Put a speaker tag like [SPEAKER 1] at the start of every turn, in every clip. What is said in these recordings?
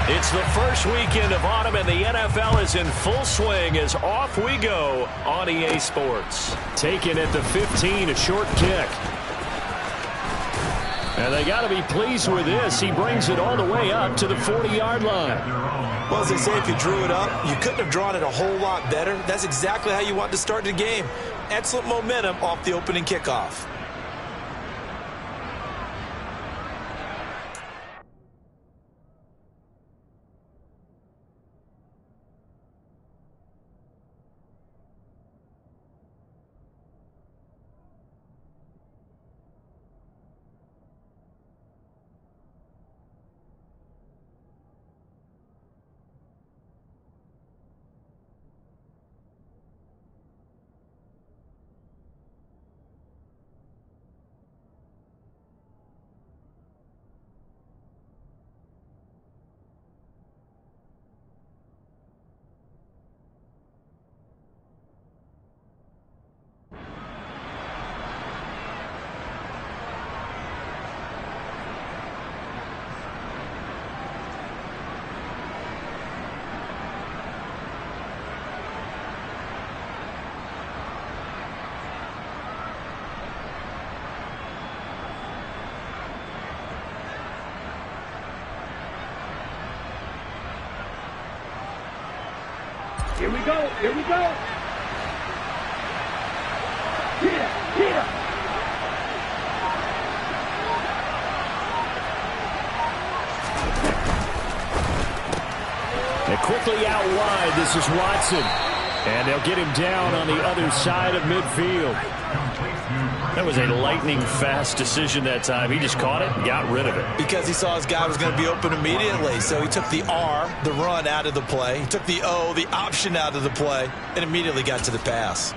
[SPEAKER 1] It's the first weekend of autumn, and the NFL is in full swing as off we go on EA Sports. Taken at the 15, a short kick. And they got to be pleased with this. He brings it all the way up to the 40-yard line.
[SPEAKER 2] Well, as they say, if you drew it up, you couldn't have drawn it a whole lot better. That's exactly how you want to start the game. Excellent momentum off the opening kickoff.
[SPEAKER 3] Here we go. Here we go. Here.
[SPEAKER 1] And quickly out wide, this is Watson. And they'll get him down on the other side of midfield. That was a lightning-fast decision that time. He just caught it and got rid of it.
[SPEAKER 2] Because he saw his guy was going to be open immediately. So he took the R, the run, out of the play. He took the O, the option, out of the play, and immediately got to the pass.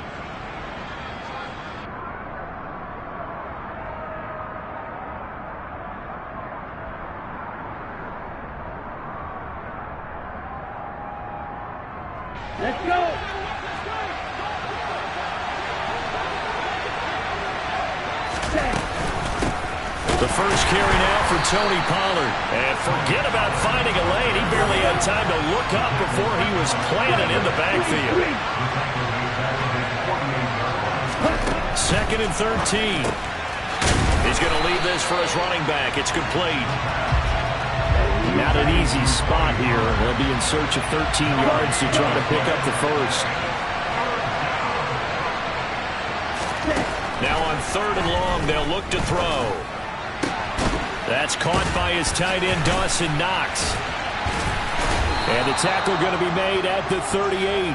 [SPEAKER 3] Let's go.
[SPEAKER 1] The first carry now for Tony Pollard. And forget about finding a lane. He barely had time to look up before he was planted in the backfield. 2nd and 13. He's going to leave this for his running back. It's complete. Not an easy spot here. They'll be in search of 13 yards to try to pick up the first. Now on 3rd and long, they'll look to throw. That's caught by his tight end, Dawson Knox. And the tackle going to be made at the 38.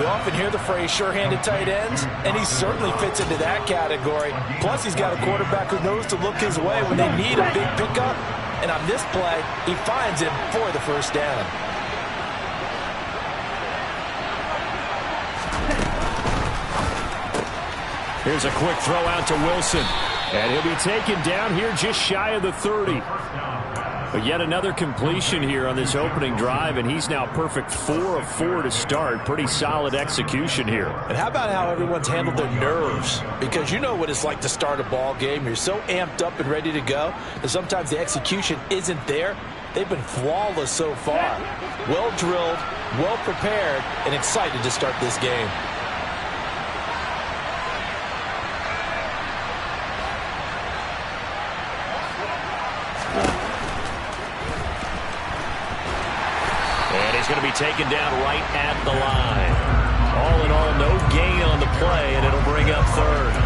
[SPEAKER 2] We often hear the phrase sure-handed tight ends, and he certainly fits into that category. Plus, he's got a quarterback who knows to look his way when they need a big pickup. And on this play, he finds him for the first down.
[SPEAKER 1] Here's a quick throw out to Wilson. And he'll be taken down here just shy of the 30. But yet another completion here on this opening drive, and he's now perfect 4 of 4 to start. Pretty solid execution here.
[SPEAKER 2] And how about how everyone's handled their nerves? Because you know what it's like to start a ball game. You're so amped up and ready to go that sometimes the execution isn't there. They've been flawless so far. Well drilled, well prepared, and excited to start this game.
[SPEAKER 1] Going to be taken down right at the line. All in all, no gain on the play, and it'll bring up 3rd.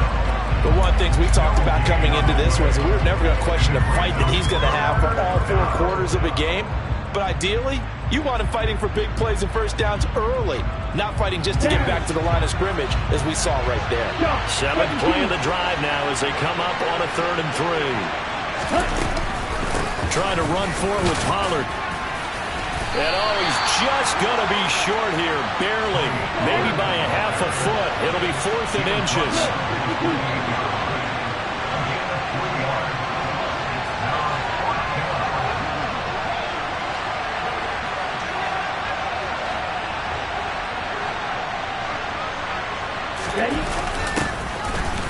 [SPEAKER 2] But one thing we talked about coming into this was we were never going to question the fight that he's going to have for all 4 quarters of a game. But ideally, you want him fighting for big plays and first downs early, not fighting just to get back to the line of scrimmage, as we saw right there.
[SPEAKER 1] 7th play of the drive now as they come up on a 3rd and 3. Trying to run forward with Pollard. And he's just going to be short here, barely, maybe by a half a foot. It'll be 4th and inches.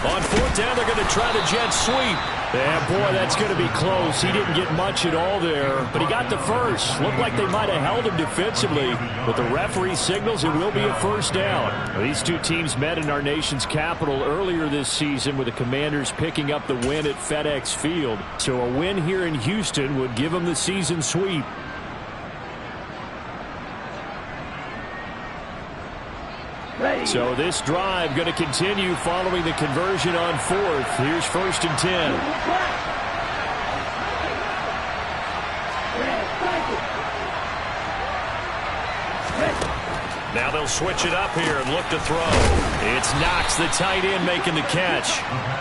[SPEAKER 1] On 4th down. They're going to try the jet sweep. And, boy, that's going to be close. He didn't get much at all there, but he got the first. Looked like they might have held him defensively, but the referee signals it will be a first down. These two teams met in our nation's capital earlier this season with the Commanders picking up the win at FedEx Field. So a win here in Houston would give them the season sweep. So this drive going to continue following the conversion on fourth. Here's 1st and 10. Now they'll switch it up here and look to throw. It's Knox, the tight end, making the catch.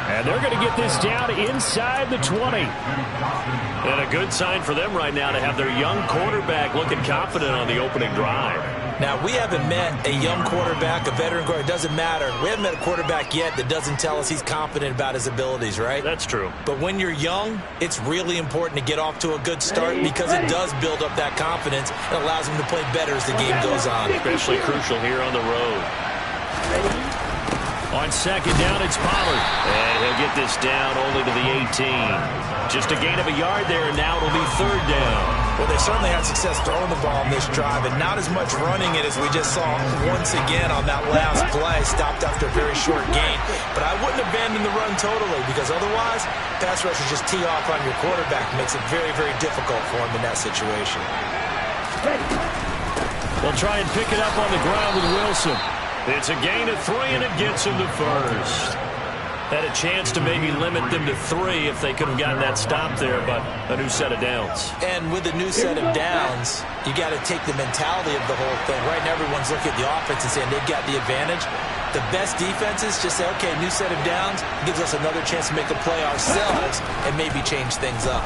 [SPEAKER 1] And they're going to get this down inside the 20. And a good sign for them right now to have their young quarterback looking confident on the opening drive.
[SPEAKER 2] Now, we haven't met a young quarterback, a veteran quarterback. It doesn't matter. We haven't met a quarterback yet that doesn't tell us he's confident about his abilities, right?
[SPEAKER 1] That's true.
[SPEAKER 2] But when you're young, it's really important to get off to a good start because it does build up that confidence and allows him to play better as the game goes on.
[SPEAKER 1] Especially crucial here on the road. On 2nd down, it's Pollard. And he'll get this down only to the 18. Just a gain of a yard there, and now it'll be 3rd down.
[SPEAKER 2] Well, they certainly had success throwing the ball on this drive, and not as much running it as we just saw once again on that last play. Stopped after a very short gain. But I wouldn't abandon the run totally, because otherwise, pass rushers just tee off on your quarterback. Makes it very, very difficult for him in that situation.
[SPEAKER 1] They'll try and pick it up on the ground with Wilson. It's a gain of 3, and it gets him to first. Had a chance to maybe limit them to 3 if they could have gotten that stop there, but a new set of downs.
[SPEAKER 2] And with a new set of downs, you got to take the mentality of the whole thing. Right now, everyone's looking at the offense and saying they've got the advantage. The best defenses just say, okay, new set of downs gives us another chance to make a play ourselves and maybe change things up.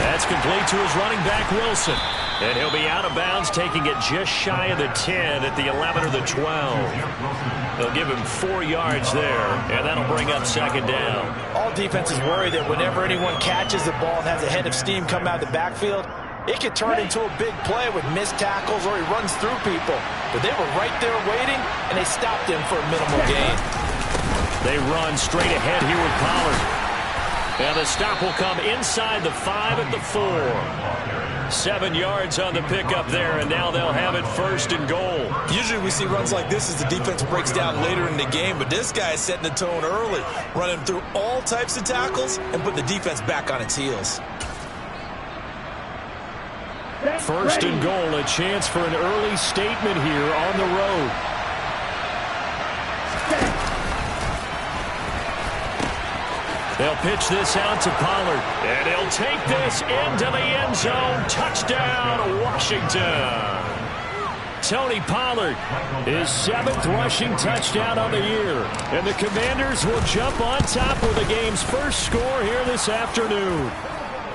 [SPEAKER 1] That's complete to his running back, Wilson. And he'll be out of bounds, taking it just shy of the 10 at the 11 or the 12. They'll give him 4 yards there, and that'll bring up 2nd down.
[SPEAKER 2] All defenses worry that whenever anyone catches the ball and has a head of steam come out of the backfield, it could turn into a big play with missed tackles or he runs through people. But they were right there waiting, and they stopped him for a minimal gain.
[SPEAKER 1] They run straight ahead here with Pollard. And the stop will come inside the 5 at the 4. 7 yards on the pickup there, and now they'll have it 1st and goal.
[SPEAKER 2] Usually we see runs like this as the defense breaks down later in the game, but this guy is setting the tone early, running through all types of tackles and put the defense back on its heels.
[SPEAKER 1] 1st and goal, a chance for an early statement here on the road. They'll pitch this out to Pollard, and he'll take this into the end zone. Touchdown, Washington. Tony Pollard, his 7th rushing touchdown on the year. And the Commanders will jump on top with the game's first score here this afternoon.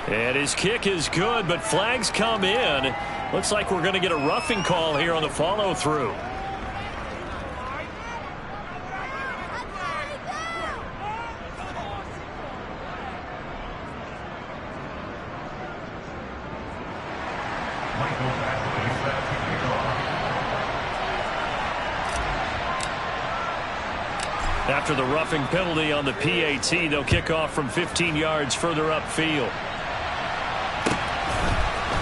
[SPEAKER 1] And his kick is good, but flags come in. Looks like we're going to get a roughing call here on the follow-through. After the roughing penalty on the PAT, they'll kick off from 15 yards further upfield.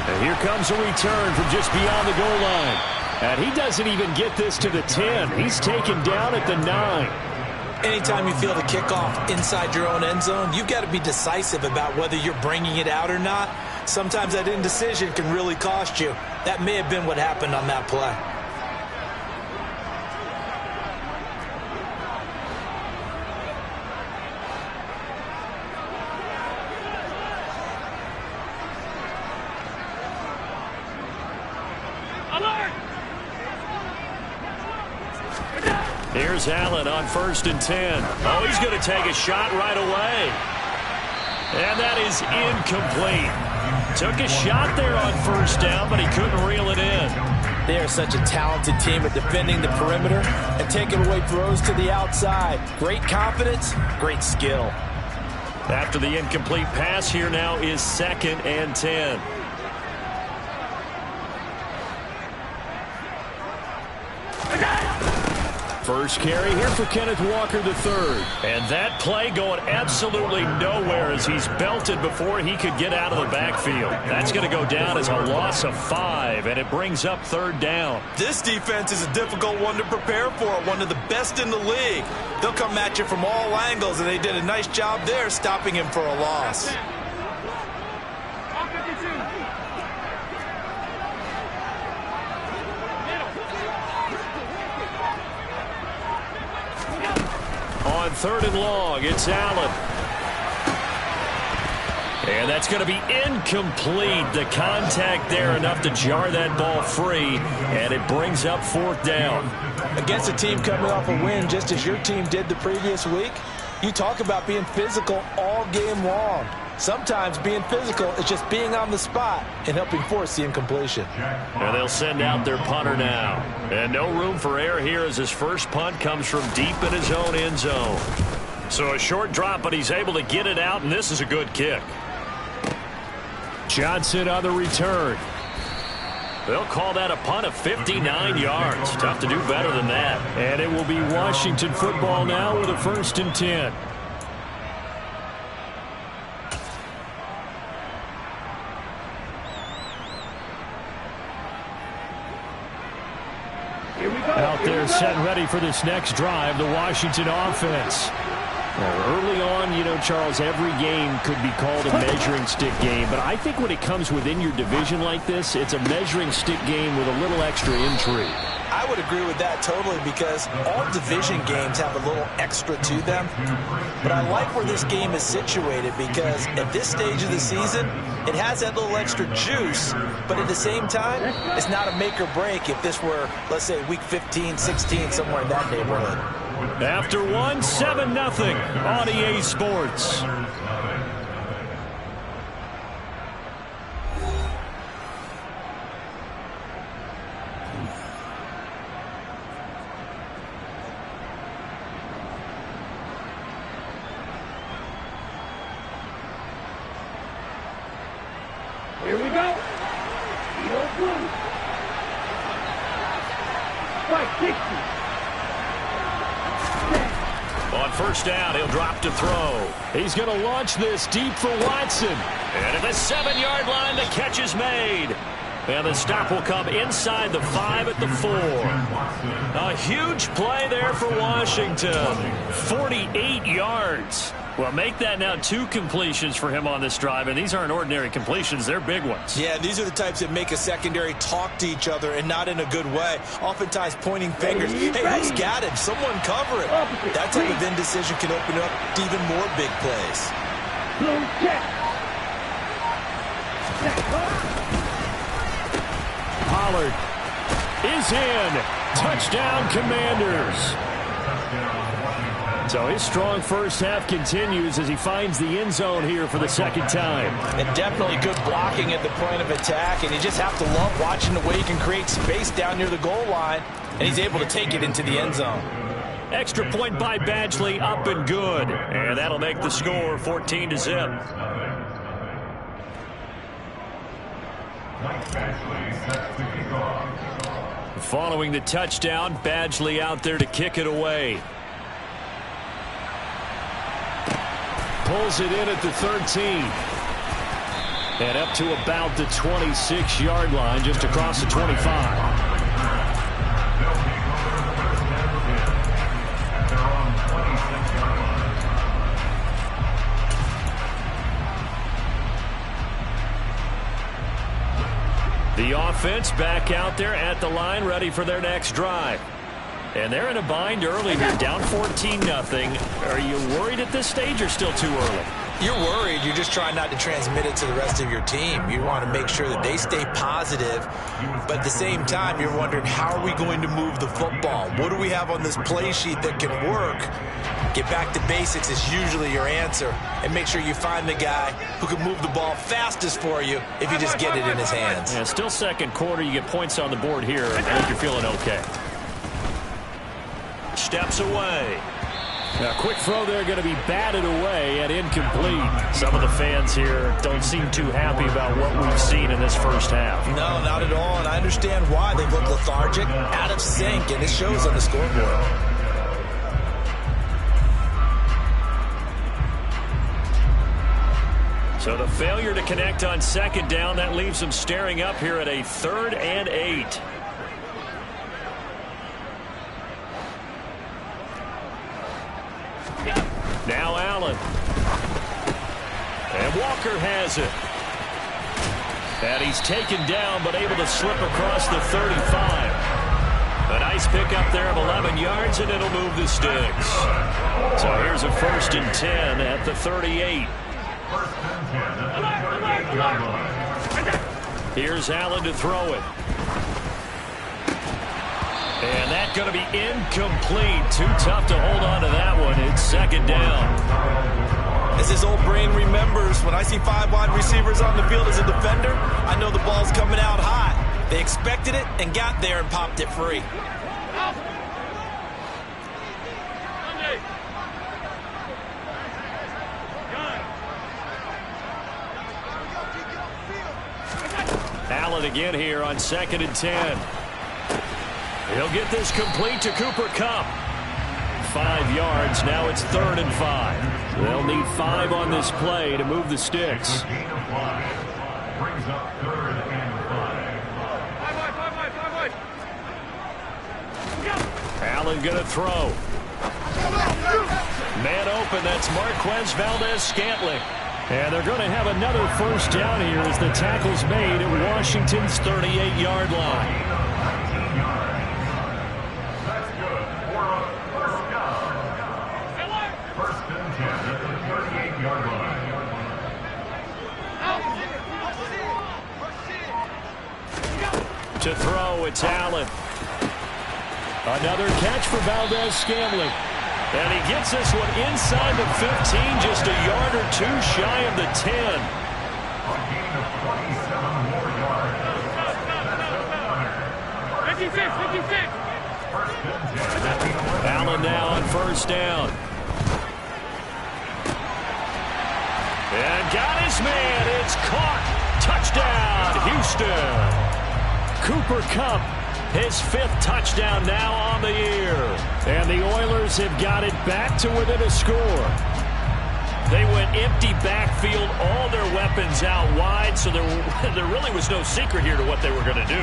[SPEAKER 1] And here comes a return from just beyond the goal line. And he doesn't even get this to the 10. He's taken down at the 9.
[SPEAKER 2] Anytime you feel the kickoff inside your own end zone, you've got to be decisive about whether you're bringing it out or not. Sometimes that indecision can really cost you. That may have been what happened on that play.
[SPEAKER 1] Here's Allen on 1st and 10. Oh, he's going to take a shot right away. And that is incomplete. Took a shot there on 1st down, but he couldn't reel it in.
[SPEAKER 2] They are such a talented team at defending the perimeter and taking away throws to the outside. Great confidence, great skill.
[SPEAKER 1] After the incomplete pass, here now is 2nd and 10. First carry here for Kenneth Walker III. And that play going absolutely nowhere as he's belted before he could get out of the backfield. That's going to go down as a loss of 5, and it brings up 3rd down.
[SPEAKER 2] This defense is a difficult one to prepare for, one of the best in the league. They'll come at you from all angles, and they did a nice job there stopping him for a loss.
[SPEAKER 1] On 3rd and long, it's Allen. And that's going to be incomplete. The contact there enough to jar that ball free, and it brings up 4th down.
[SPEAKER 2] Against a team coming off a win just as your team did the previous week, you talk about being physical all game long. Sometimes being physical is just being on the spot and helping force the incompletion.
[SPEAKER 1] And they'll send out their punter now. And no room for error here as his first punt comes from deep in his own end zone. So a short drop, but he's able to get it out, and this is a good kick. Johnson on the return. They'll call that a punt of 59 yards. Tough to do better than that. And it will be Washington football now with a 1st and 10. Out there set and ready for this next drive, the Washington offense. Early on, you know, Charles, every game could be called a measuring stick game. But I think when it comes within your division like this, it's a measuring stick game with a little extra intrigue.
[SPEAKER 2] I would agree with that totally because all division games have a little extra to them. But I like where this game is situated because at this stage of the season, it has that little extra juice. But at the same time, it's not a make or break if this were, let's say, week 15, 16, somewhere in that neighborhood.
[SPEAKER 1] After 1, 7-0 on EA Sports.
[SPEAKER 3] Here we go. Strike 60.
[SPEAKER 1] On 1st down, he'll drop to throw. He's going to launch this deep for Watson. And at the 7-yard line, the catch is made. And the stop will come inside the 5 at the 4. A huge play there for Washington. 48 yards. Well, make that now 2 completions for him on this drive, and these aren't ordinary completions. They're big ones.
[SPEAKER 2] Yeah, these are the types that make a secondary talk to each other and not in a good way. Oftentimes pointing fingers. Hey, who's got him? Someone cover it. That type of indecision can open up to even more big plays.
[SPEAKER 1] Pollard is in. Touchdown, Commanders. So his strong first half continues as he finds the end zone here for the 2nd time.
[SPEAKER 2] And definitely good blocking at the point of attack, and you just have to love watching the way he can create space down near the goal line, and he's able to take it into the end zone.
[SPEAKER 1] Extra point by Badgley, up and good. And that'll make the score 14-0. Following the touchdown, Badgley out there to kick it away. Pulls it in at the 13. And up to about the 26-yard line, just across the 25. The offense back out there at the line, ready for their next drive. And they're in a bind early. They're down 14-0. Are you worried at this stage or still too early?
[SPEAKER 2] You're worried. You're just trying not to transmit it to the rest of your team. You want to make sure that they stay positive. But at the same time, you're wondering, how are we going to move the football? What do we have on this play sheet that can work? Get back to basics is usually your answer. And make sure you find the guy who can move the ball fastest for you if you just get it in his hands.
[SPEAKER 1] Yeah, still 2nd quarter. You get points on the board here. I think you're feeling okay. Steps away. Now, quick throw there going to be batted away and incomplete. Some of the fans here don't seem too happy about what we've seen in this first half.
[SPEAKER 2] No, not at all, and I understand why. They look lethargic, out of sync, and it shows on the scoreboard.
[SPEAKER 1] So the failure to connect on second down, that leaves them staring up here at a 3rd and 8. Now Allen. And Walker has it. And he's taken down, but able to slip across the 35. A nice pickup there of 11 yards, and it'll move the sticks. So here's a 1st and 10 at the 38. Here's Allen to throw it. And that's going to be incomplete. Too tough to hold on to that one. It's 2nd down.
[SPEAKER 2] As his old brain remembers, when I see 5 wide receivers on the field as a defender, I know the ball's coming out high. They expected it and got there and popped it free.
[SPEAKER 1] Allen again here on 2nd and 10. He'll get this complete to Cooper Kupp. 5 yards. Now it's 3rd and 5. They'll need 5 on this play to move the sticks.
[SPEAKER 4] Brings up 3rd and 5.
[SPEAKER 1] Allen going to throw. Man open. That's Marquez Valdes-Scantling. And they're going to have another 1st down here as the tackle's made at Washington's 38-yard line.
[SPEAKER 4] That's good for a 1st down. 1st and 10 at the 38-yard line.
[SPEAKER 1] To throw, it's Allen. Another catch for Valdes-Scantling. And he gets this one inside the 15, just a yard or 2 shy of the 10.
[SPEAKER 4] A gain of 27 more yards.
[SPEAKER 3] 56, 56.
[SPEAKER 4] 1st and 10 at the 11.
[SPEAKER 1] Allen now on 1st down. And got his man. It's caught. Touchdown, Houston. Cooper Kupp, his 5th touchdown now on the year. And the Oilers have got it back to within a score. They went empty backfield, all their weapons out wide, so there really was no secret here to what they were going to do.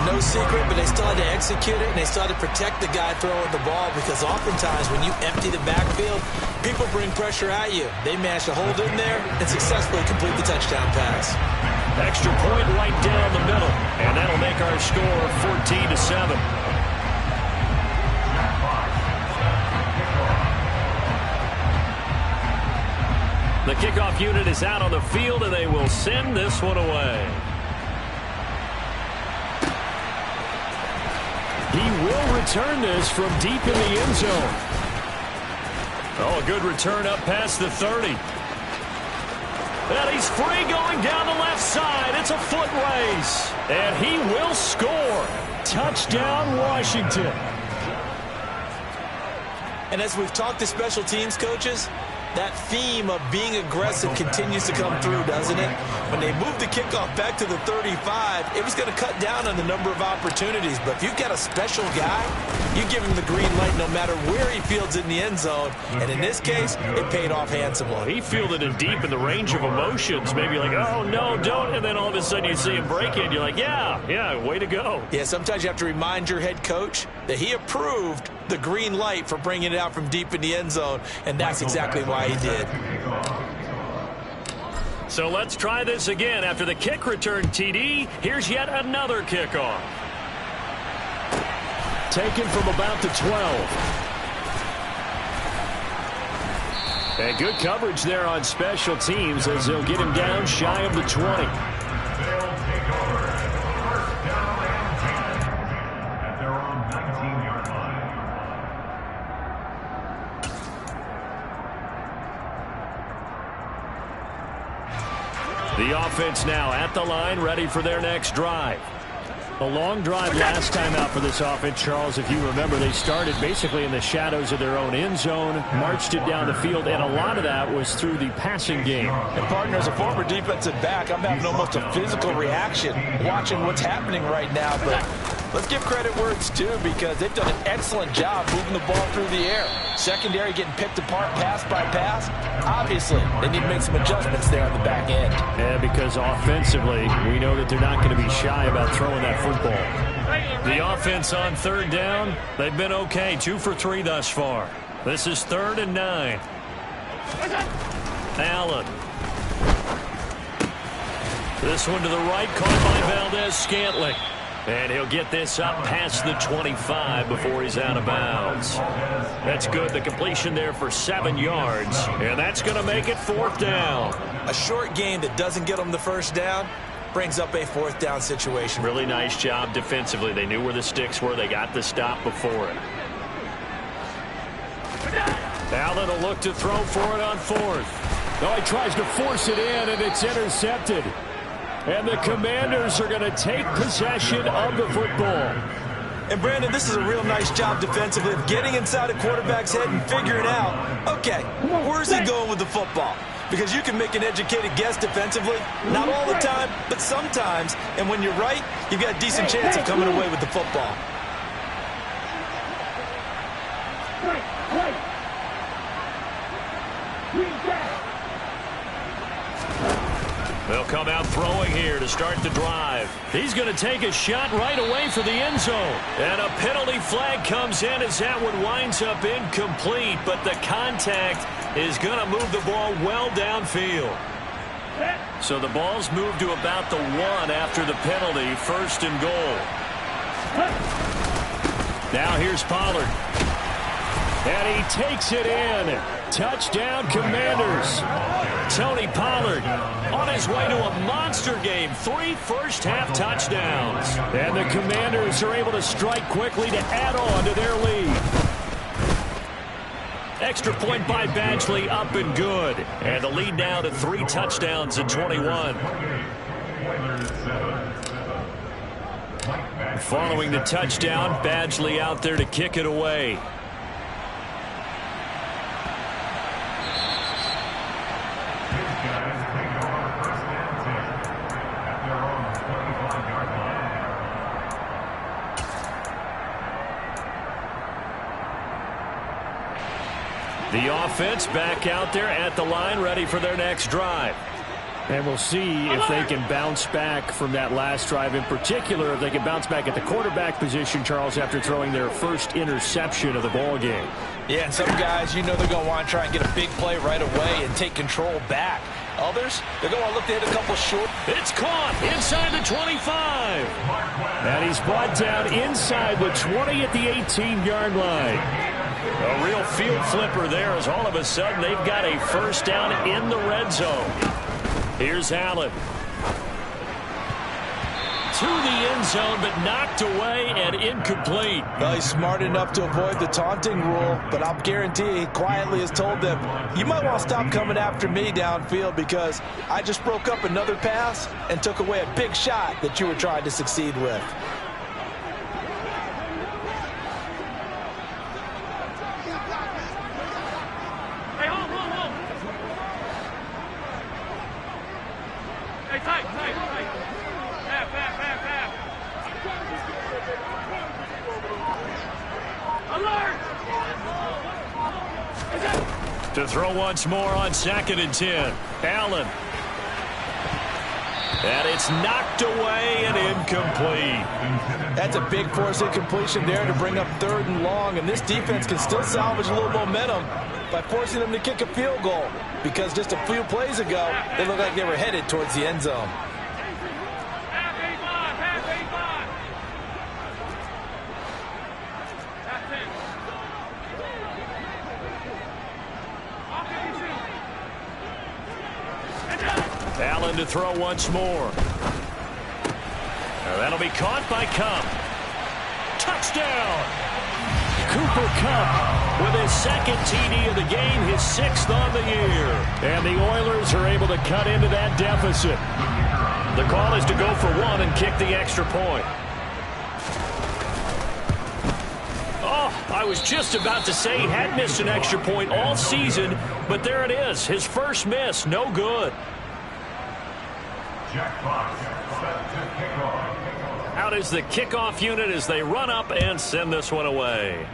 [SPEAKER 2] No secret, but they still had to execute it, and they still had to protect the guy throwing the ball, because oftentimes when you empty the backfield, people bring pressure at you. They managed to hold in there and successfully complete the touchdown pass.
[SPEAKER 1] Extra point right down the middle, and that'll make our score 14-7. The kickoff unit is out on the field, and they will send this one away. He will return this from deep in the end zone. Oh, a good return up past the 30. And he's free going down the left side. It's a foot race. And he will score. Touchdown, Washington.
[SPEAKER 2] And as we've talked to special teams coaches, that theme of being aggressive continues to come through, doesn't it? When they moved the kickoff back to the 35, it was going to cut down on the number of opportunities. But if you've got a special guy, you give him the green light no matter where he fields in the end zone. And in this case, it paid off handsomely.
[SPEAKER 1] He fielded it deep in the range of emotions. Maybe like, oh, no, don't. And then all of a sudden you see him break it. You're like, yeah, way to go.
[SPEAKER 2] Yeah, sometimes you have to remind your head coach that he approved the green light for bringing it out from deep in the end zone. And that's exactly why he did.
[SPEAKER 1] So let's try this again. After the kick return TD, here's yet another kickoff. Taken from about the 12. And good coverage there on special teams as they'll get him down shy of the 20.
[SPEAKER 4] They'll take over. 1st down and 10 at their own 19-yard line.
[SPEAKER 1] The offense now at the line, ready for their next drive. A long drive last time out for this offense, Charles. If you remember, they started basically in the shadows of their own end zone, marched it down the field, and a lot of that was through the passing game.
[SPEAKER 2] And, partner, as a former defensive back, I'm having almost a physical reaction watching what's happening right now. But Let's give credit where it's due because they've done an excellent job moving the ball through the air. Secondary getting picked apart pass by pass. Obviously, they need to make some adjustments there on the back end.
[SPEAKER 1] Yeah, because offensively, we know that they're not going to be shy about throwing that football. The offense on third down, they've been okay. 2 for 3 thus far. This is 3rd and 9. Allen. This one to the right, caught by Valdez-Scantling. And he'll get this up past the 25 before he's out of bounds. That's good. The completion there for 7 yards. And that's going to make it 4th down.
[SPEAKER 2] A short game that doesn't get them the first down brings up a 4th down situation.
[SPEAKER 1] Really nice job defensively. They knew where the sticks were. They got the stop before it. Allen will look to throw for it on 4th. No, he tries to force it in, and it's intercepted. And the Commanders are going to take possession of the football.
[SPEAKER 2] And, Brandon, this is a real nice job defensively of getting inside a quarterback's head and figuring out, okay, where's he going with the football? Because you can make an educated guess defensively, not all the time, but sometimes. And when you're right, you've got a decent chance of coming away with the football.
[SPEAKER 1] They'll come out throwing here to start the drive. He's going to take a shot right away for the end zone. And a penalty flag comes in as that one winds up incomplete. But the contact is going to move the ball well downfield. So the ball's moved to about the 1 after the penalty. 1st and goal. Now here's Pollard. And he takes it in. Touchdown, Commanders. Tony Pollard on his way to a monster game. 3 first-half touchdowns. And the Commanders are able to strike quickly to add on to their lead. Extra point by Badgley, up and good. And the lead now to 3 touchdowns and 21. Following the touchdown, Badgley out there to kick it away. The offense back out there at the line, ready for their next drive. And we'll see if they can bounce back from that last drive. In particular, if they can bounce back at the quarterback position, Charles, after throwing their first interception of the ball game.
[SPEAKER 2] Yeah, and some guys, you know they're going to want to try and get a big play right away and take control back. Others, they're going to look to hit a couple short.
[SPEAKER 1] It's caught inside the 25. And he's brought down inside the 20 at the 18-yard line. A real field flipper there as all of a sudden they've got a first down in the red zone. Here's Allen. To the end zone, but knocked away and incomplete.
[SPEAKER 2] Well, he's smart enough to avoid the taunting rule, but I'll guarantee he quietly has told them, you might want to stop coming after me downfield because I just broke up another pass and took away a big shot that you were trying to succeed with.
[SPEAKER 1] To throw once more on 2nd and 10. Allen. And it's knocked away and incomplete.
[SPEAKER 2] That's a big force incompletion there to bring up 3rd and long. And this defense can still salvage a little momentum by forcing them to kick a field goal. Because just a few plays ago, they looked like they were headed towards the end zone.
[SPEAKER 1] Allen to throw once more. That'll be caught by Kupp. Touchdown! Cooper Kupp with his 2nd TD of the game, his 6th on the year. And the Oilers are able to cut into that deficit. The call is to go for 1 and kick the extra point. Oh, I was just about to say he had missed an extra point all season, but there it is. His first miss, no good.
[SPEAKER 4] Jack Fox set to kick off.
[SPEAKER 1] Out is the kickoff unit as they run up and send this one away.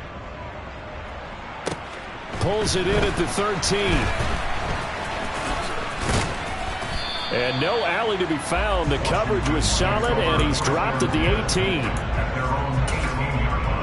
[SPEAKER 1] Pulls it in at the 13. And no alley to be found. The coverage was solid, and he's dropped at the 18.
[SPEAKER 4] At their own 18-yard line.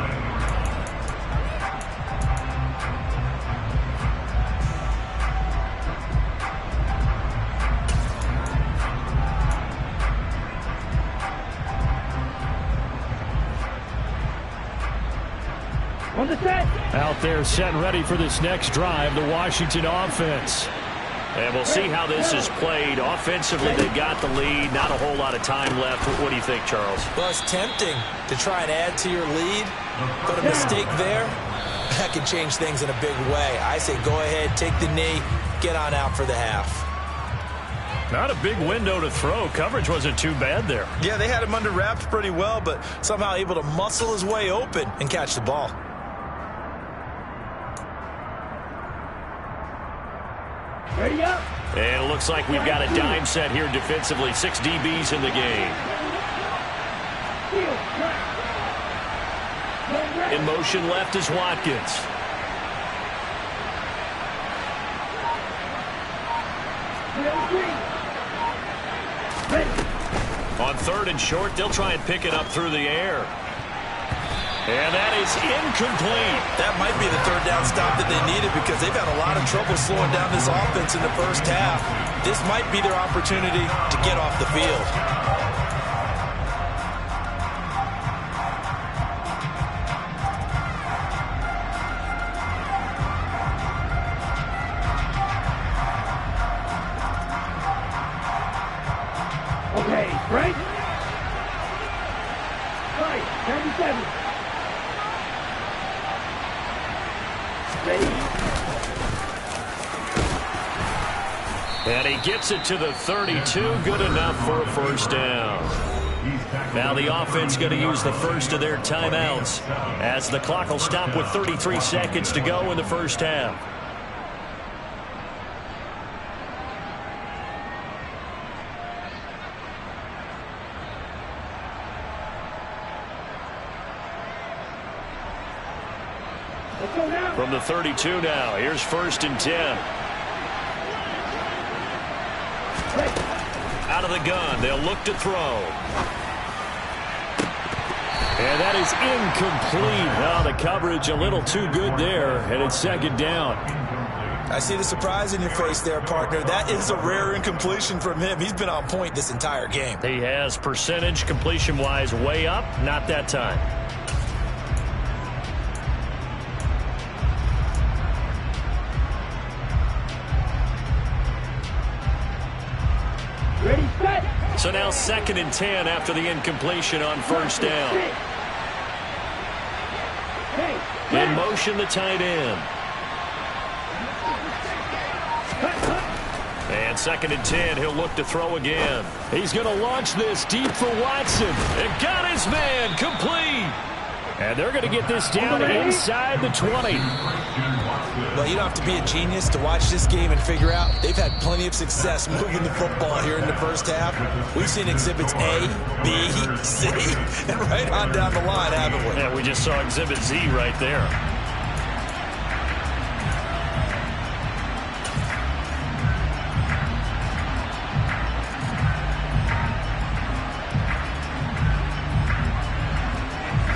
[SPEAKER 3] On the set.
[SPEAKER 1] Out there set and ready for this next drive, the Washington offense. And we'll see how this is played. Offensively, they got the lead. Not a whole lot of time left. What do you think, Charles?
[SPEAKER 2] Well, it's tempting to try and add to your lead, but a mistake there, that can change things in a big way. I say go ahead, take the knee, get on out for the half.
[SPEAKER 1] Not a big window to throw. Coverage wasn't too bad there.
[SPEAKER 2] Yeah, they had him under wraps pretty well, but somehow able to muscle his way open and catch the ball.
[SPEAKER 3] Ready up.
[SPEAKER 1] And it looks like we've got a dime set here defensively. 6 DBs in the game. In motion left is Watkins. On 3rd and short, they'll try and pick it up through the air. And that is incomplete.
[SPEAKER 2] That might be the third down stop that they needed because they've had a lot of trouble slowing down this offense in the first half. This might be their opportunity to get off the field.
[SPEAKER 3] Okay, break. Right, 97.
[SPEAKER 1] And he gets it to the 32. Good enough for a first down. Now the offense going to use the first of their timeouts as the clock will stop with 33 seconds to go in the first half. From the 32 now, here's 1st and 10. Out of the gun, they'll look to throw. And that is incomplete. Now the coverage a little too good there, and it's 2nd down.
[SPEAKER 2] I see the surprise in your face there, partner. That is a rare incompletion from him. He's been on point this entire game.
[SPEAKER 1] He has percentage completion-wise way up, not that time.
[SPEAKER 3] Ready, set.
[SPEAKER 1] So now 2nd and 10 after the incompletion on 1st down. In motion, the tight end. And 2nd and 10, he'll look to throw again. He's going to launch this deep for Watson. And got his man complete. And they're going to get this down inside the 20.
[SPEAKER 2] Well, you don't have to be a genius to watch this game and figure out they've had plenty of success moving the football here in the first half. We've seen exhibits A, B, C, and right on down the line, haven't we?
[SPEAKER 1] Yeah, we just saw exhibit Z right there.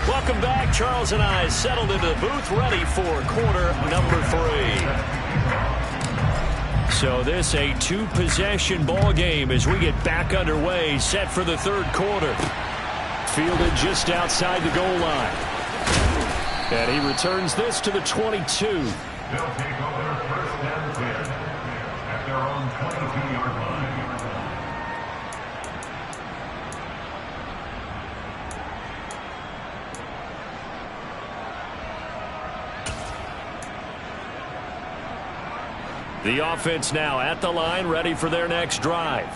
[SPEAKER 1] Welcome back. Charles and I settled into the booth, ready for quarter number 3. So this a 2-possession ball game as we get back underway, set for the 3rd quarter. Fielded just outside the goal line. And he returns this to the 22.
[SPEAKER 4] They'll take over 1st and 10 at their own 22-yard line.
[SPEAKER 1] The offense now at the line, ready for their next drive.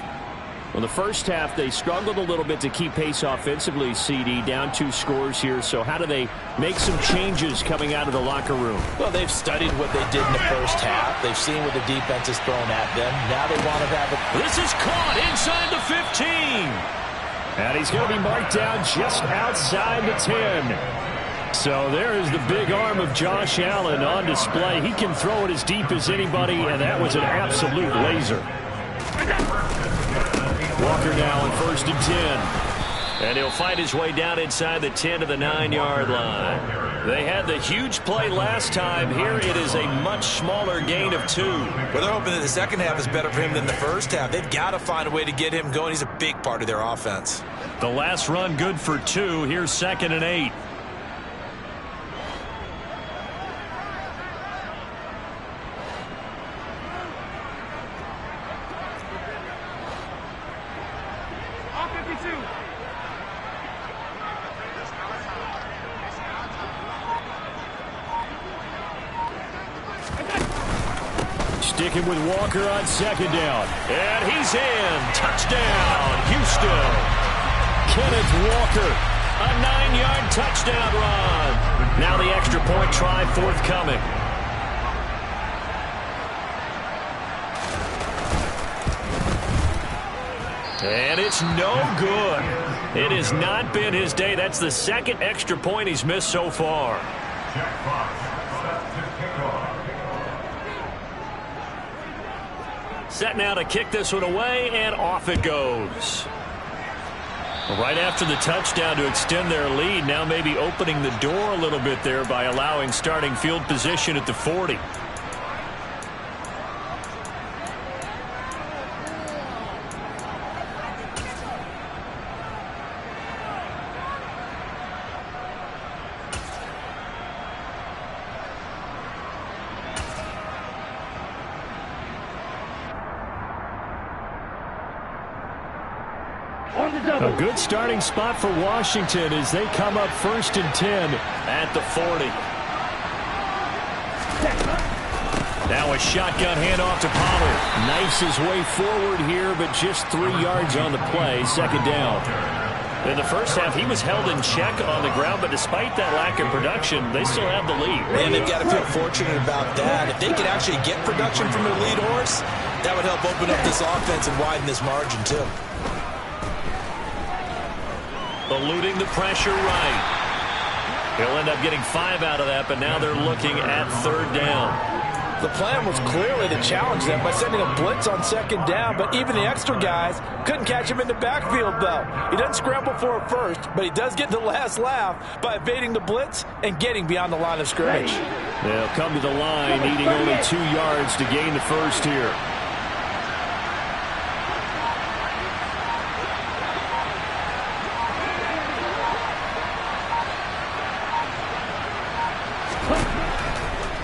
[SPEAKER 1] Well, the first half, they struggled a little bit to keep pace offensively, CD, down 2 scores here. So how do they make some changes coming out of the locker room?
[SPEAKER 2] Well, they've studied what they did in the first half. They've seen what the defense has thrown at them. Now they want to have it.
[SPEAKER 1] This is caught inside the 15. And he's going to be marked down just outside the 10. So there is the big arm of Josh Allen on display. He can throw it as deep as anybody, and that was an absolute laser. Walker now on 1st and 10. And he'll fight his way down inside the 10 to the 9-yard line. They had the huge play last time. Here it is a much smaller gain of 2.
[SPEAKER 2] Well, they're hoping that the second half is better for him than the first half. They've got to find a way to get him going. He's a big part of their offense.
[SPEAKER 1] The last run good for 2. Here's 2nd and 8. Sticking with Walker on 2nd down. And he's in. Touchdown, Houston. Kenneth Walker, a 9-yard touchdown run. Now the extra point try forthcoming. And it's no good. It has not been his day. That's the 2nd extra point he's missed so far. Set now to kick this one away, and off it goes. Right after the touchdown to extend their lead, now maybe opening the door a little bit there by allowing starting field position at the 40. A good starting spot for Washington as they come up 1st and 10 at the 40. Now a shotgun handoff to Pollard. Knifes his way forward here, but just 3 yards on the play. 2nd down. In the first half, he was held in check on the ground, but despite that lack of production, they still have the lead.
[SPEAKER 2] And they've got to feel fortunate about that. If they could actually get production from their lead horse, that would help open up this offense and widen this margin, too.
[SPEAKER 1] Eluding the pressure right. He'll end up getting 5 out of that, but now they're looking at 3rd down.
[SPEAKER 2] The plan was clearly to challenge them by sending a blitz on 2nd down, but even the extra guys couldn't catch him in the backfield, though. He doesn't scramble for it first, but he does get the last laugh by evading the blitz and getting beyond the line of scrimmage.
[SPEAKER 1] They'll come to the line, needing only 2 yards to gain the first here.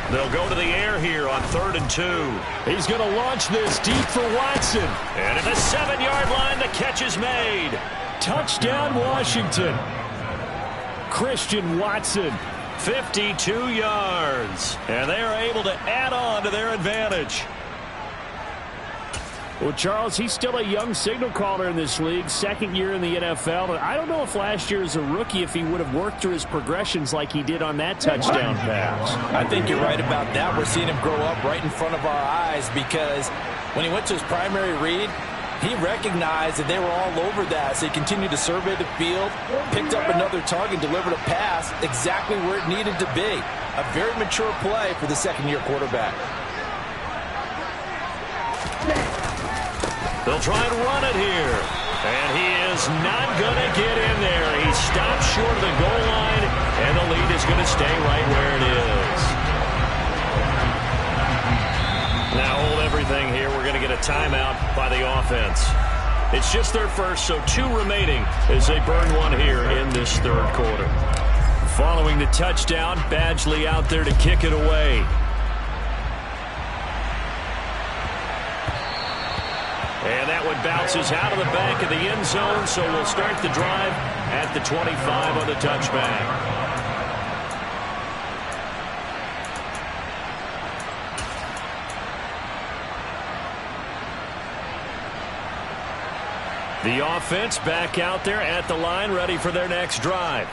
[SPEAKER 1] They'll go to the air here on 3rd and 2. He's going to launch this deep for Watson. And at the 7-yard line, the catch is made. Touchdown, Washington. Christian Watson, 52 yards. And they are able to add on to their advantage. Well, Charles, he's still a young signal caller in this league, 2nd year in the NFL. And I don't know if last year as a rookie, if he would have worked through his progressions like he did on that touchdown pass.
[SPEAKER 2] I think you're right about that. We're seeing him grow up right in front of our eyes because when he went to his primary read, he recognized that they were all over that. So he continued to survey the field, picked up another target, delivered a pass exactly where it needed to be. A very mature play for the 2nd-year quarterback.
[SPEAKER 1] They'll try and run it here. And he is not going to get in there. He stopped short of the goal line, and the lead is going to stay right where it is. Now hold everything here. We're going to get a timeout by the offense. It's just their first, so 2 remaining as they burn one here in this 3rd quarter. Following the touchdown, Badgley out there to kick it away. And that one bounces out of the back of the end zone, so we'll start the drive at the 25 on the touchback. The offense back out there at the line, ready for their next drive.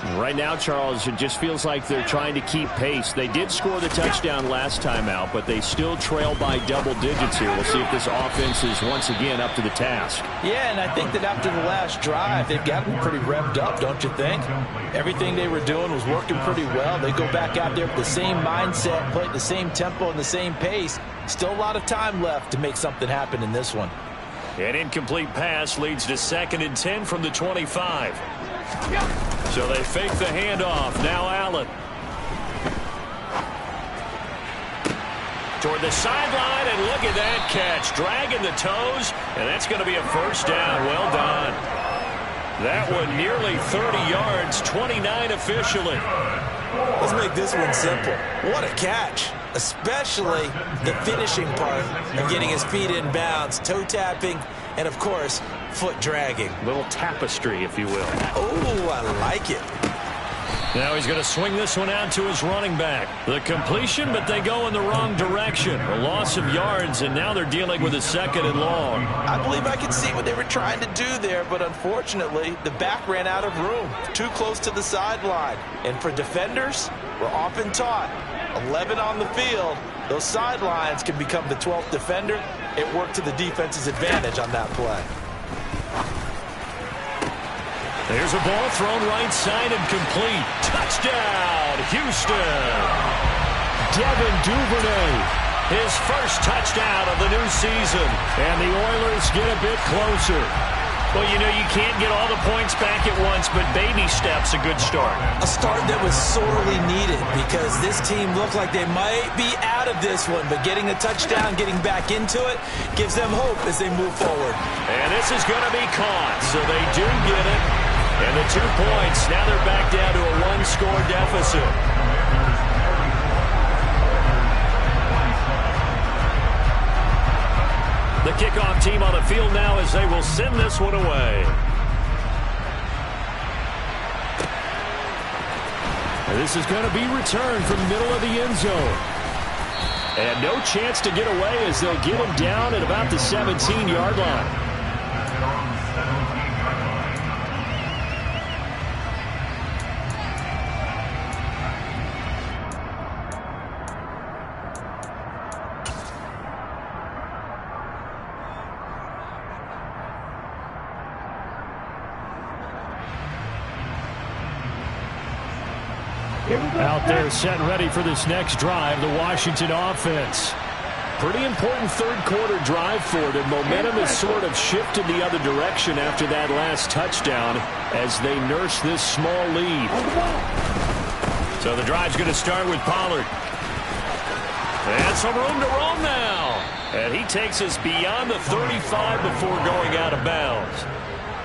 [SPEAKER 1] Right now, Charles, it just feels like they're trying to keep pace. They did score the touchdown last time out, but they still trail by double digits here. We'll see if this offense is once again up to the task.
[SPEAKER 2] Yeah, and I think that after the last drive, they've gotten pretty revved up, don't you think? Everything they were doing was working pretty well. They go back out there with the same mindset, play at the same tempo and the same pace. Still a lot of time left to make something happen in this one.
[SPEAKER 1] An incomplete pass leads to 2nd and 10 from the 25. So they fake the handoff. Now Allen. Toward the sideline, and look at that catch. Dragging the toes, and that's going to be a first down. Well done. That one nearly 30 yards, 29 officially.
[SPEAKER 2] Let's make this one simple. What a catch. Especially the finishing part of getting his feet in bounds, toe tapping, and of course, foot dragging.
[SPEAKER 1] Little tapestry, if you will.
[SPEAKER 2] Oh, I like it.
[SPEAKER 1] Now he's going to swing this one out to his running back. The completion, but they go in the wrong direction. A loss of yards, and now they're dealing with a 2nd and long.
[SPEAKER 2] I believe I could see what they were trying to do there, but unfortunately, the back ran out of room. Too close to the sideline. And for defenders, we're often taught, 11 on the field, those sidelines can become the 12th defender. It worked to the defense's advantage on that play.
[SPEAKER 1] There's a ball thrown right side and complete. Touchdown, Houston. Devin Duvernay, his first touchdown of the new season. And the Oilers get a bit closer. Well, you know, you can't get all the points back at once, but baby steps a good start.
[SPEAKER 2] A start that was sorely needed because this team looked like they might be out of this one, but getting a touchdown, getting back into it, gives them hope as they move forward.
[SPEAKER 1] And this is going to be caught, so they do get it. And the 2 points, now they're back down to a 1-score deficit. The kickoff team on the field now as they will send this one away. And this is going to be returned from the middle of the end zone. And no chance to get away as they'll get him down at about the 17-yard line. Out there set and ready for this next drive, the Washington offense. Pretty important third-quarter drive for them. Momentum has sort of shifted the other direction after that last touchdown as they nurse this small lead. So the drive's going to start with Pollard. And some room to roam now. And he takes us beyond the 35 before going out of bounds.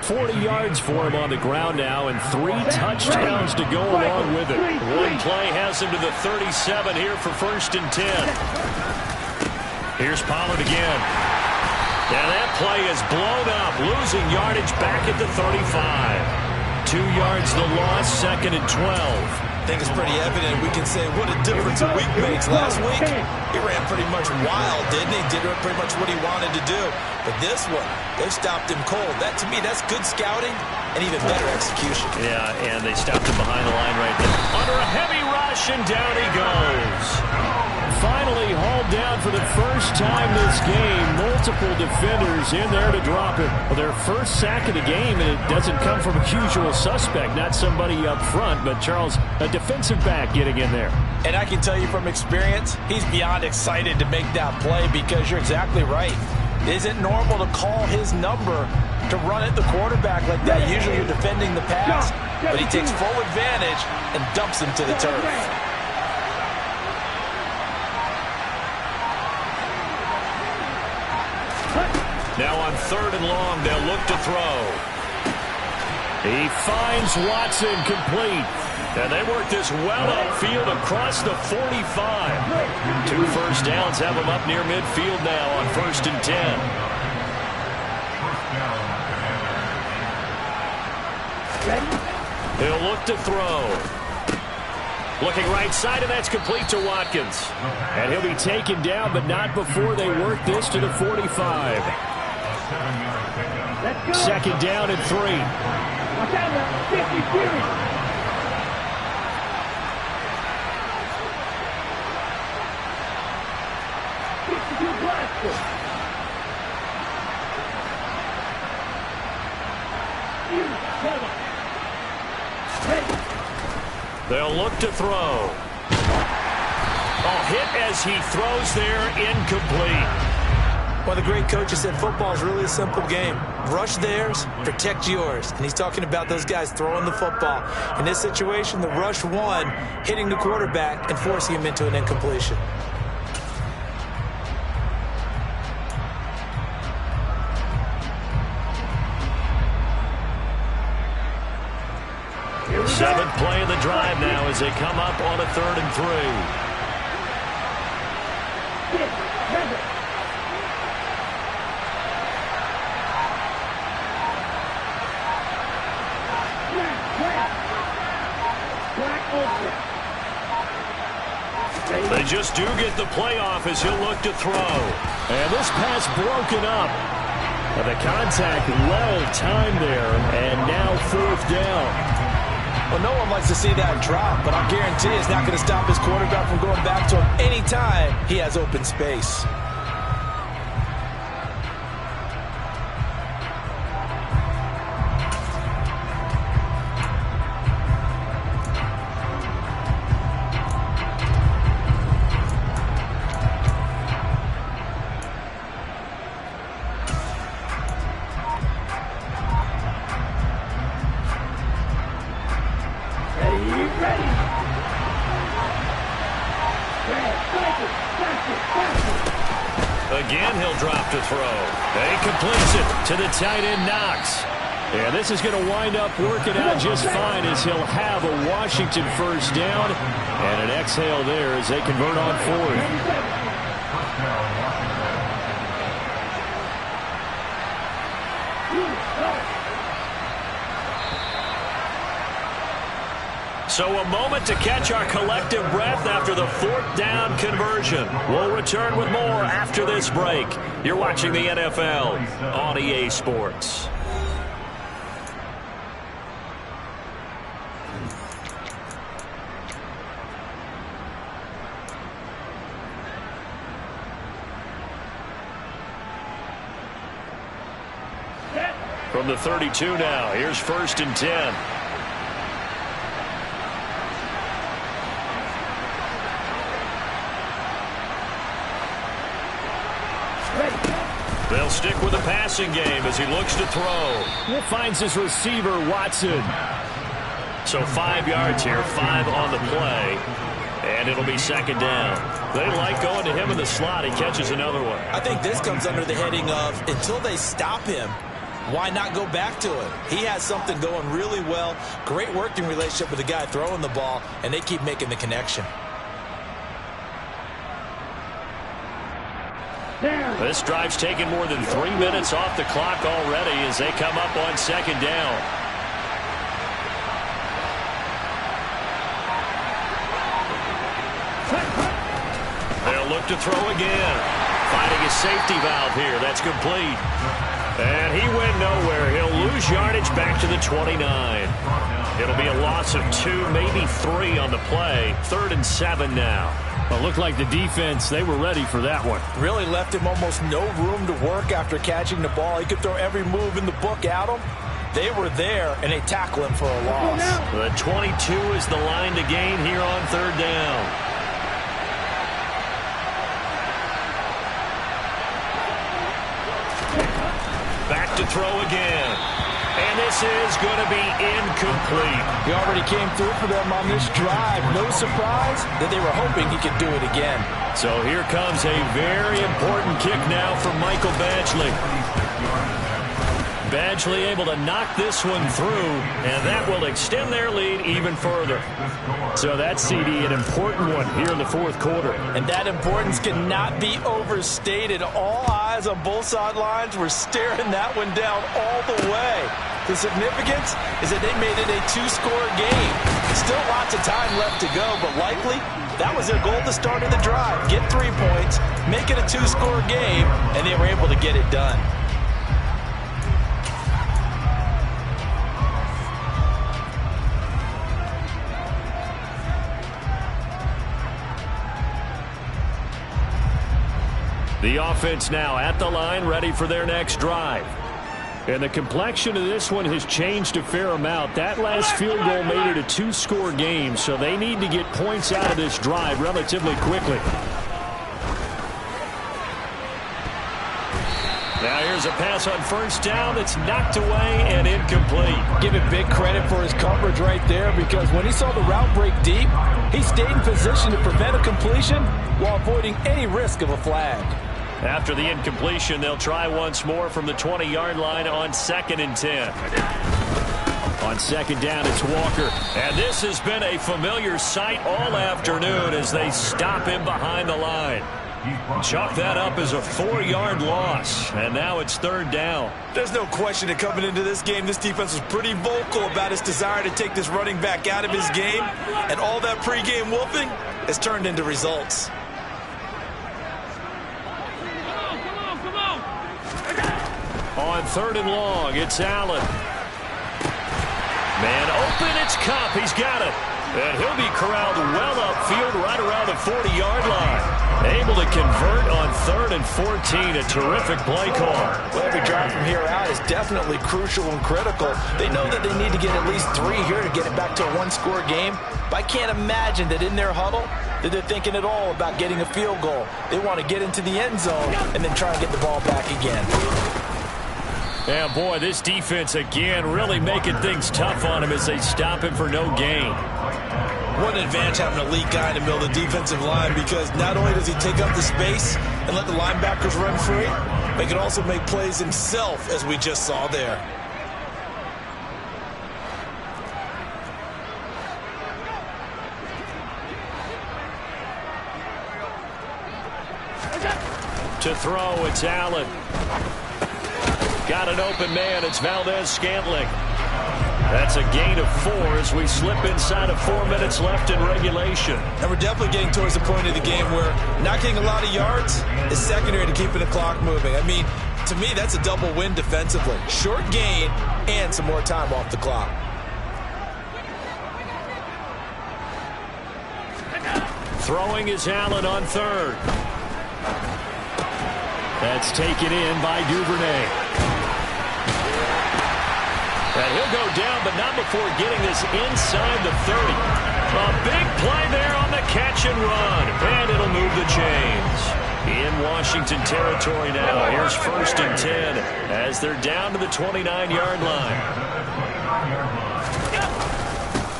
[SPEAKER 1] 40 yards for him on the ground now and 3 touchdowns to go along with it. One play has him to the 37 here for 1st and 10. Here's Pollard again. And that play is blown up, losing yardage back at the 35. 2 yards the loss, 2nd and 12.
[SPEAKER 2] I think it's pretty evident. We can say what a difference a week makes. Last week, he ran pretty much wild, didn't he? Did pretty much what he wanted to do. But this one, they stopped him cold. That, to me, that's good scouting and even better execution.
[SPEAKER 1] Yeah, and they stopped him behind the line right there. Under a heavy rush, and down he goes. Finally hauled down for the first time this game. Multiple defenders in there to drop it. Well, their first sack of the game, and it doesn't come from a usual suspect, not somebody up front, but Charles, a defensive back getting in there.
[SPEAKER 2] And I can tell you from experience, he's beyond excited to make that play because you're exactly right. It isn't normal to call his number to run at the quarterback like that. Usually you're defending the pass, but he takes full advantage and dumps him to the turf.
[SPEAKER 1] Now on 3rd and long, they'll look to throw. He finds Watson complete. And they work this well upfield across the 45. 2 first downs have them up near midfield now on 1st and 10. He'll look to throw. Looking right side, and that's complete to Watkins. And he'll be taken down, but not before they work this to the 45. 2nd down and 3.
[SPEAKER 3] Practice.
[SPEAKER 1] They'll look to throw. Oh, hit as he throws there, incomplete.
[SPEAKER 2] Well, the great coach has said football is really a simple game. Rush theirs, protect yours. And he's talking about those guys throwing the football. In this situation, the rush won, hitting the quarterback and forcing him into an incompletion.
[SPEAKER 1] Seventh play of the drive now as they come up on a 3rd and 3. They just do get the playoff as he'll look to throw. And this pass broken up. And the contact well timed there, and now 4th down.
[SPEAKER 2] Well, no one likes to see that drop, but I guarantee it's not going to stop his quarterback from going back to him anytime he has open space.
[SPEAKER 1] Again, he'll drop to throw. He completes it to the tight end, Knox. And this is going to wind up working out just fine as he'll have a Washington 1st down. And an exhale there as they convert on 4th. So a moment to catch our collective breath after the 4th down conversion. We'll return with more after this break. You're watching the NFL on EA Sports. From the 32 now, here's 1st and 10. They'll stick with the passing game as he looks to throw. He finds his receiver, Watson. So 5 yards here, 5 on the play. And it'll be 2nd down. They like going to him in the slot. He catches another one.
[SPEAKER 2] I think this comes under the heading of until they stop him, why not go back to it? He has something going really well. Great working relationship with the guy throwing the ball, and they keep making the connection.
[SPEAKER 1] This drive's taken more than 3 minutes off the clock already as they come up on 2nd down. They'll look to throw again. Finding a safety valve here. That's complete. And he went nowhere. He'll lose yardage back to the 29. It'll be a loss of 2, maybe 3 on the play. 3rd and 7 now. Well, it looked like the defense, they were ready for that one.
[SPEAKER 2] Really left him almost no room to work after catching the ball. He could throw every move in the book at him. They were there, and they tackle him for a loss.
[SPEAKER 1] The 22 is the line to gain here on 3rd down. Back to throw again. And this is going to be incomplete.
[SPEAKER 2] He already came through for them on this drive. No surprise that they were hoping he could do it again.
[SPEAKER 1] So here comes a very important kick now from Michael Badgley. Badgley able to knock this one through, and that will extend their lead even further. So that's, CD, an important one here in the 4th quarter.
[SPEAKER 2] And that importance cannot be overstated. All eyes on both sidelines were staring that one down all the way. The significance is that they made it a 2-score game. Still lots of time left to go, but likely that was their goal at the start of the drive. Get 3 points, make it a 2-score game, and they were able to get it done.
[SPEAKER 1] The offense now at the line, ready for their next drive. And the complexion of this one has changed a fair amount. That last field goal made it a two-score game, so they need to get points out of this drive relatively quickly. Now here's a pass on first down that's knocked away and incomplete.
[SPEAKER 2] Give it big credit for his coverage right there, because when he saw the route break deep, he stayed in position to prevent a completion while avoiding any risk of a flag.
[SPEAKER 1] After the incompletion, they'll try once more from the 20-yard line on 2nd and 10. On 2nd down, it's Walker. And this has been a familiar sight all afternoon as they stop him behind the line. Chalk that up as a 4-yard loss, and now it's 3rd down.
[SPEAKER 2] There's no question that coming into this game, this defense was pretty vocal about its desire to take this running back out of his game, and all that pregame whooping has turned into results.
[SPEAKER 1] On 3rd and long, it's Allen. Man open, it's Kupp. He's got it. And he'll be corralled well upfield right around the 40-yard line. Able to convert on 3rd and 14. A terrific play call.
[SPEAKER 2] Well, every drive from here out is definitely crucial and critical. They know that they need to get at least 3 here to get it back to a one-score game. But I can't imagine that in their huddle that they're thinking at all about getting a field goal. They want to get into the end zone and then try and get the ball back again.
[SPEAKER 1] Yeah, boy, this defense again really making things tough on him as they stop him for no gain.
[SPEAKER 2] What an advantage having an elite guy in the middle of the defensive line, because not only does he take up the space and let the linebackers run free, but he can also make plays himself, as we just saw there.
[SPEAKER 1] To throw, it's Allen. Got an open man. It's Valdez-Scantling. That's a gain of 4 as we slip inside of 4 minutes left in regulation.
[SPEAKER 2] And we're definitely getting towards the point of the game where not getting a lot of yards is secondary to keeping the clock moving. I mean, to me, that's a double win defensively. Short gain and some more time off the clock.
[SPEAKER 1] Throwing is Allen on 3rd. That's taken in by Duvernay. And he'll go down, but not before getting this inside the 30. A big play there on the catch and run. And it'll move the chains. In Washington territory now. Here's 1st and 10 as they're down to the 29-yard line.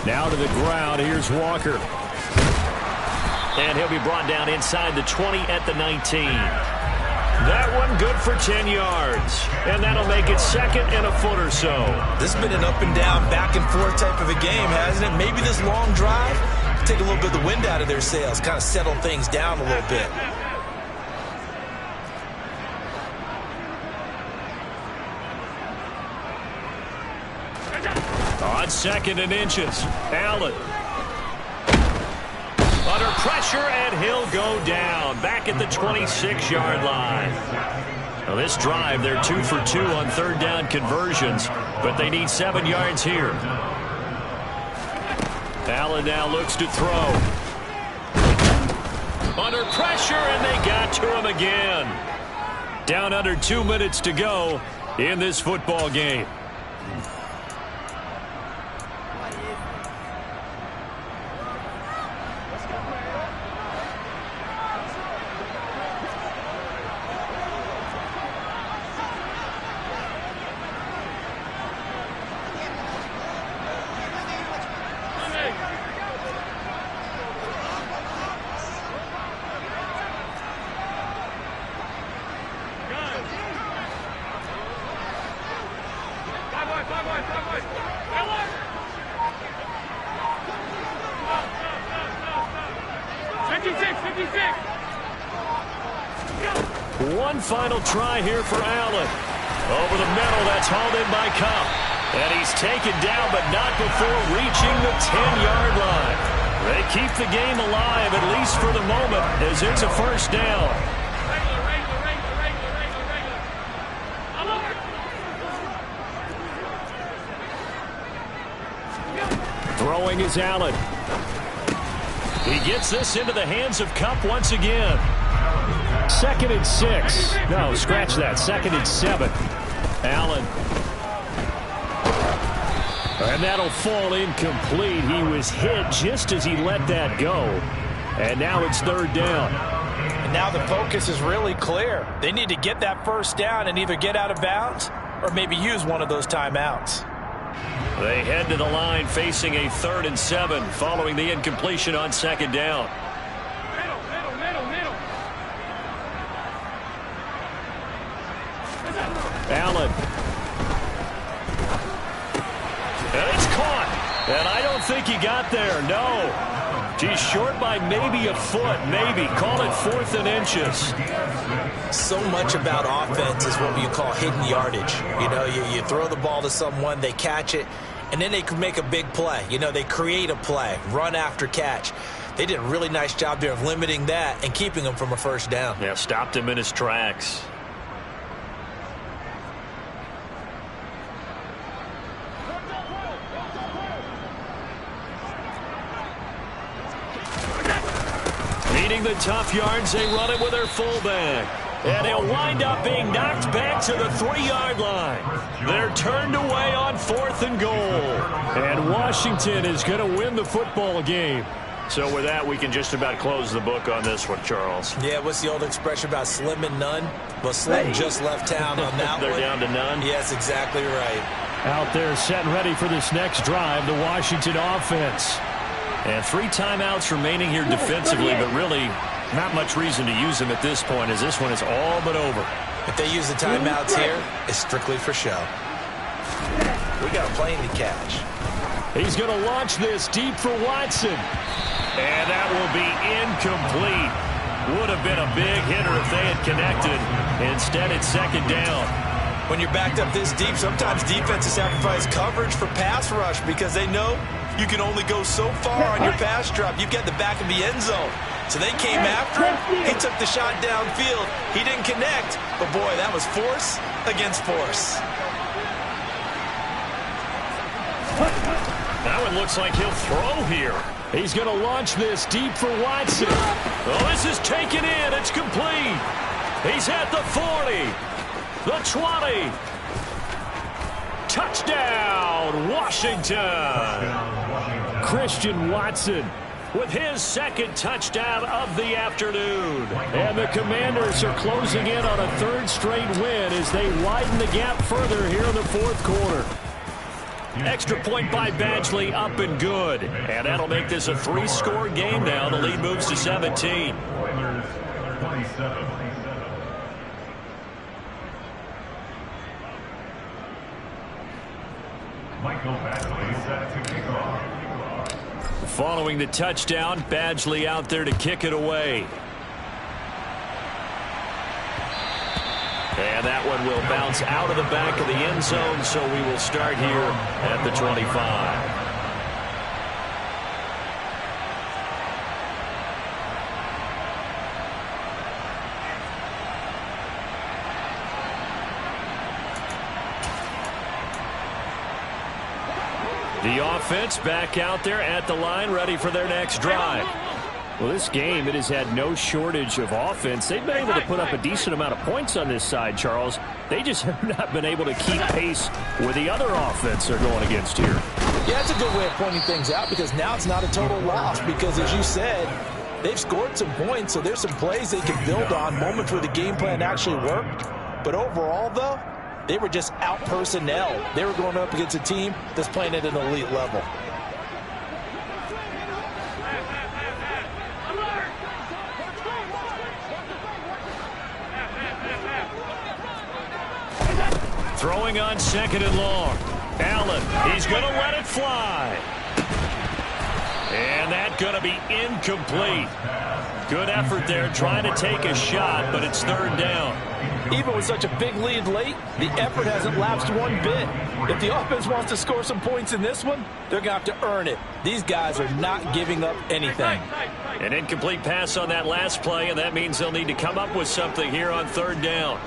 [SPEAKER 1] Now to the ground. Here's Walker. And he'll be brought down inside the 20 at the 19. That one good for 10 yards. And that'll make it 2nd and a foot or so.
[SPEAKER 2] This has been an up and down, back and forth type of a game, hasn't it? Maybe this long drive take a little bit of the wind out of their sails, kind of settle things down a little bit.
[SPEAKER 1] On 2nd and inches, Allen. Under pressure, and he'll go down. Back at the 26-yard line. Now this drive, they're 2 for 2 on 3rd down conversions, but they need 7 yards here. Allen now looks to throw. Under pressure, and they got to him again. Down under 2 minutes to go in this football game. One final try here for Allen. Over the middle, that's hauled in by Kupp. And he's taken down, but not before reaching the 10-yard line. They keep the game alive, at least for the moment, as it's a 1st down. Throwing is Allen. He gets this into the hands of Kupp once again. 2nd and 6. No, scratch that. 2nd and 7. Allen. And that'll fall incomplete. He was hit just as he let that go. And now it's 3rd down.
[SPEAKER 2] And now the focus is really clear. They need to get that 1st down and either get out of bounds or maybe use one of those timeouts.
[SPEAKER 1] They head to the line facing a 3rd and 7 following the incompletion on 2nd down. Allen. And it's caught. And I don't think he got there. No. He's short by maybe a foot. Maybe. Call it 4th and inches.
[SPEAKER 2] So much about offense is what you call hidden yardage. You know, you throw the ball to someone, they catch it, and then they can make a big play. You know, they create a play, run after catch. They did a really nice job there of limiting that and keeping him from a 1st down.
[SPEAKER 1] Yeah, stopped him in his tracks. Needing the tough yards, they run it with their fullback. And he'll wind up being knocked back to the 3-yard line. They're turned away on 4th and goal. And Washington is going to win the football game. So with that, we can just about close the book on this one, Charles.
[SPEAKER 2] Yeah, what's the old expression about slim and none? Well, Slim just left town on that
[SPEAKER 1] They're
[SPEAKER 2] one.
[SPEAKER 1] down to none.
[SPEAKER 2] Yes, exactly right.
[SPEAKER 1] Out there set and ready for this next drive, the Washington offense. And 3 timeouts remaining here defensively, but really not much reason to use them at this point, as this one is all but over.
[SPEAKER 2] If they use the timeouts here, it's strictly for show. We got a plane to catch.
[SPEAKER 1] He's going to launch this deep for Watson. And that will be incomplete. Would have been a big hitter if they had connected. Instead, it's 2nd down.
[SPEAKER 2] When you're backed up this deep, sometimes defenses sacrifice coverage for pass rush because they know you can only go so far on your pass drop. You've got the back of the end zone. So they came after him. He took the shot downfield. He didn't connect. But, boy, that was force against force.
[SPEAKER 1] Now it looks like he'll throw here. He's going to launch this deep for Watson. Oh, this is taken in. It's complete. He's at the 40. The 20. Touchdown, Washington. Christian Watson with his 2nd touchdown of the afternoon. And the Commanders are closing in on a 3rd straight win as they widen the gap further here in the 4th quarter. Extra point by Badgley, up and good. And that'll make this a 3-score game now. The lead moves to 17.
[SPEAKER 4] Oilers 27. Michael Badgley set to kick off.
[SPEAKER 1] Following the touchdown, Badgley out there to kick it away. And that one will bounce out of the back of the end zone, so we will start here at the 25. The offense back out there at the line, ready for their next drive. Well, this game, it has had no shortage of offense. They've been able to put up a decent amount of points on this side, Charles. They just have not been able to keep pace with the other offense they're going against here.
[SPEAKER 2] Yeah, that's a good way of pointing things out because now it's not a total loss because, as you said, they've scored some points, so there's some plays they can build on, moments where the game plan actually worked. But overall, though, they were just out-personnel. They were going up against a team that's playing at an elite level.
[SPEAKER 1] Throwing on 2nd and long. Allen, he's going to let it fly. And that's going to be incomplete. Good effort there trying to take a shot, but it's 3rd down.
[SPEAKER 2] Even with such a big lead late, the effort hasn't lapsed one bit. If the offense wants to score some points in this one, they're going to have to earn it. These guys are not giving up anything.
[SPEAKER 1] An incomplete pass on that last play, and that means they'll need to come up with something here on 3rd down.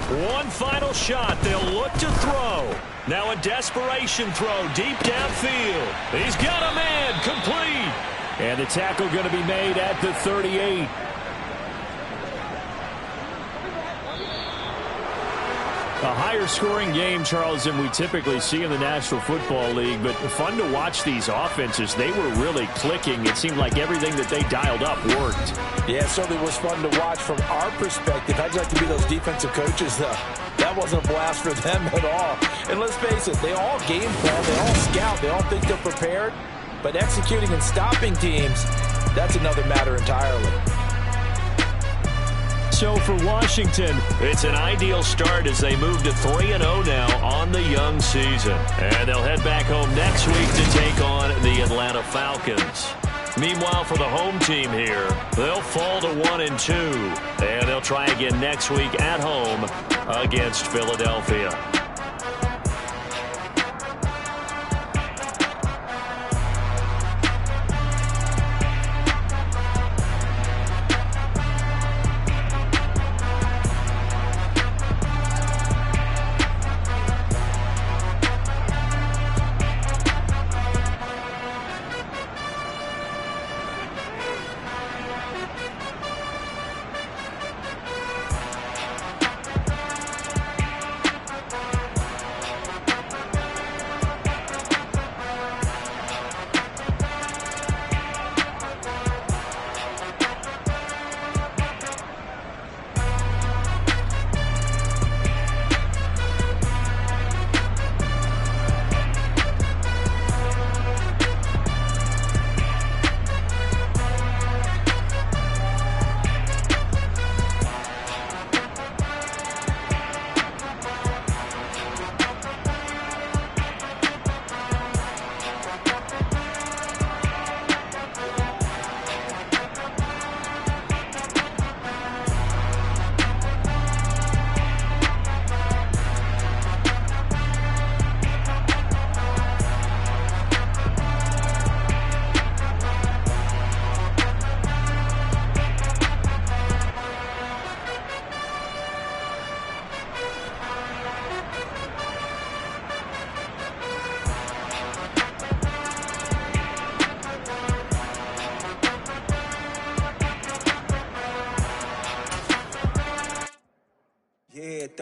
[SPEAKER 1] One final shot. They'll look to throw. Now a desperation throw deep downfield. He's got a man. Complete. And the tackle going to be made at the 38. A higher-scoring game, Charles, than we typically see in the National Football League, but fun to watch these offenses. They were really clicking. It seemed like everything that they dialed up worked.
[SPEAKER 2] Yeah, it certainly was fun to watch from our perspective. How'd you like to be those defensive coaches, though? That wasn't a blast for them at all. And let's face it, they all game plan, they all scout, they all think they're prepared, but executing and stopping teams, that's another matter entirely.
[SPEAKER 1] So for Washington, it's an ideal start as they move to 3-0 now on the young season. And they'll head back home next week to take on the Atlanta Falcons. Meanwhile, for the home team here, they'll fall to 1-2. And they'll try again next week at home against Philadelphia.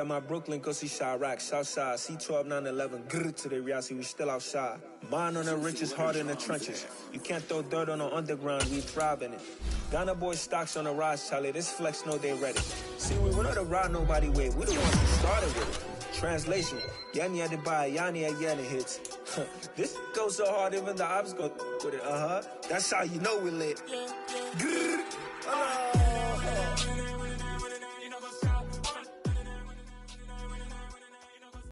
[SPEAKER 5] My Brooklyn, go see Chirac, Southside, C12, 911, grrr to the reality, we still outside. Mine on the riches, hard in the trenches. You can't throw dirt on the underground, we thrive in it. Ghana boys stocks on the rise, Charlie, this flex know they ready. See, we don't to ride nobody with, we the ones who started with it. Translation, Yanni had to buy, Yanni had Yanni hits. This goes so hard, even the ops go with it, That's how you know we lit. Grrr,